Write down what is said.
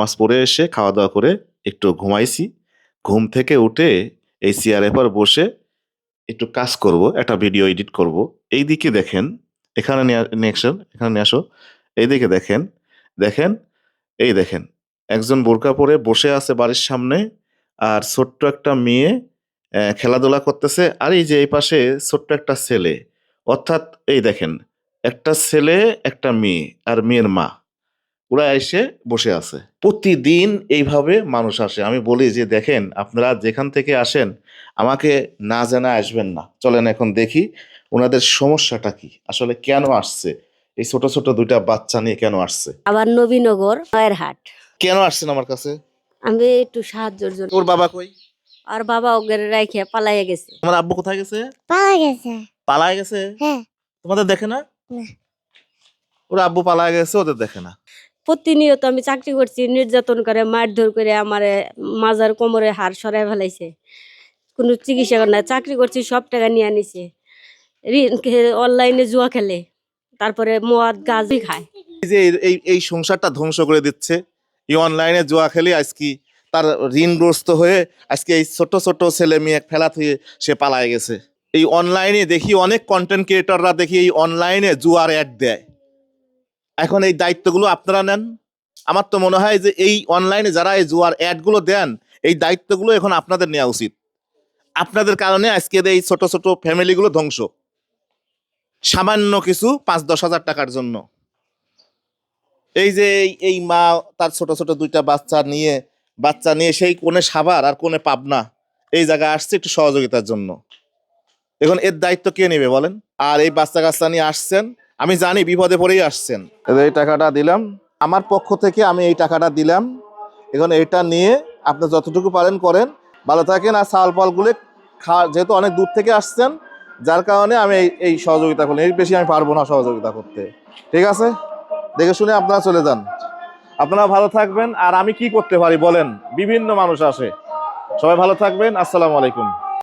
নামাজ পড়ে এসে খাওয়া দাওয়া করে একটু ঘুমাইছি। ঘুম থেকে উঠে এই চেয়ারের পর বসে একটু কাজ করব, একটা ভিডিও এডিট করব। এইদিকে দেখেন, এখানে এখানে নিয়ে আসো। এইদিকে দেখেন, দেখেন, এই দেখেন, একজন বোরকা পরে বসে আছে বাড়ির সামনে, আর ছোট্ট একটা মেয়ে খেলাধুলা করতেছে। আর এই যে এই পাশে ছোট্ট একটা ছেলে, অর্থাৎ এই দেখেন, একটা ছেলে, একটা মেয়ে আর মেয়ের মা, ওরা এসে বসে আছে। প্রতিদিন এইভাবে মানুষ আসে। আমি বলি যে দেখেন, আপনারা যেখান থেকে আসেন আমাকে না জানা আসবেন না। চলেন এখন দেখি ওনাদের সমস্যাটা কি, আসলে কেন আসছে, এই ছোট ছোট দুইটা বাচ্চা নিয়ে কেন আসছে। আবার নবীনগর নয়ের হাট। কেন আসছেন আমার কাছে? আমি একটু সাহায্যের জন্য। ওর বাবা কই? আর বাবা ওদের রাইখে পালাইয়া গেছে। তোমার আব্বু কোথায় গেছে? পাওয়া গেছে। পালায় গেছে? হ্যাঁ। তোমাদের দেখে না? না। ওর আব্বু পালায় গেছে, ওদের দেখে না। প্রতিনিয়ত আমি চাকরি করছি, নির্যাতন করে মারধর করে আমার মাজার কোমরে হাড় সরাই ফেলাইছে। কোনো চিকিৎসা করে না, চাকরি করছি সব টাকা নিয়ে আনিছে। অনলাইনে জুয়া খেলে, তারপরে মদ গাঁজি খায়। এই যে এই সংসারটা ধ্বংস করে দিচ্ছে। এই অনলাইনে জুয়া খেলে আজকে তার ঋণগ্রস্ত হয়ে আজকে এই ছোট ছোট ছেলে মেয়ে ফেলা থেকে সে পালায় গেছে। এই অনলাইনে দেখি অনেক কন্টেন্ট ক্রিয়েটররা দেখি এই অনলাইনে জুয়ার অ্যাড দেয়। এখন এই দায়িত্বগুলো আপনারা নেন। আমার তো মনে হয় যে এই অনলাইনে যারা এই জুয়ার অ্যাডগুলো দেন, এই দায়িত্বগুলো এখন আপনাদের নেওয়া উচিত। আপনাদের কারণে আজকের এই ছোট ছোট ফ্যামিলিগুলো ধ্বংস, সামান্য কিছু 5-10 হাজার টাকার জন্য। এই যে এই মা তার ছোট ছোট দুইটা বাচ্চা নিয়ে সেই কোণে সাভার আর কোণে পাবনা এই জায়গায় আসছে একটু সহযোগিতার জন্য। এখন এর দায়িত্ব কে নেবে বলেন? আর এই বাচ্চা কাচ্চা নিয়ে আসছেন, আমি জানি বিপদে পড়েই আসছেন। এই টাকাটা দিলাম আমার পক্ষ থেকে, আমি এই টাকাটা দিলাম। এখন এটা নিয়ে আপনি যতটুকু পারেন করেন, ভালো থাকেন। আর চাল পালগুলো খাওয়া, যেহেতু অনেক দূর থেকে আসছেন, যার কারণে আমি এই সহযোগিতা করলাম। এর বেশি আমি পারবো না সহযোগিতা করতে। ঠিক আছে, দেখে শুনে আপনারা চলে যান। আপনারা ভালো থাকবেন। আর আমি কি করতে পারি বলেন? বিভিন্ন মানুষ আসে। সবাই ভালো থাকবেন। আসসালামু আলাইকুম।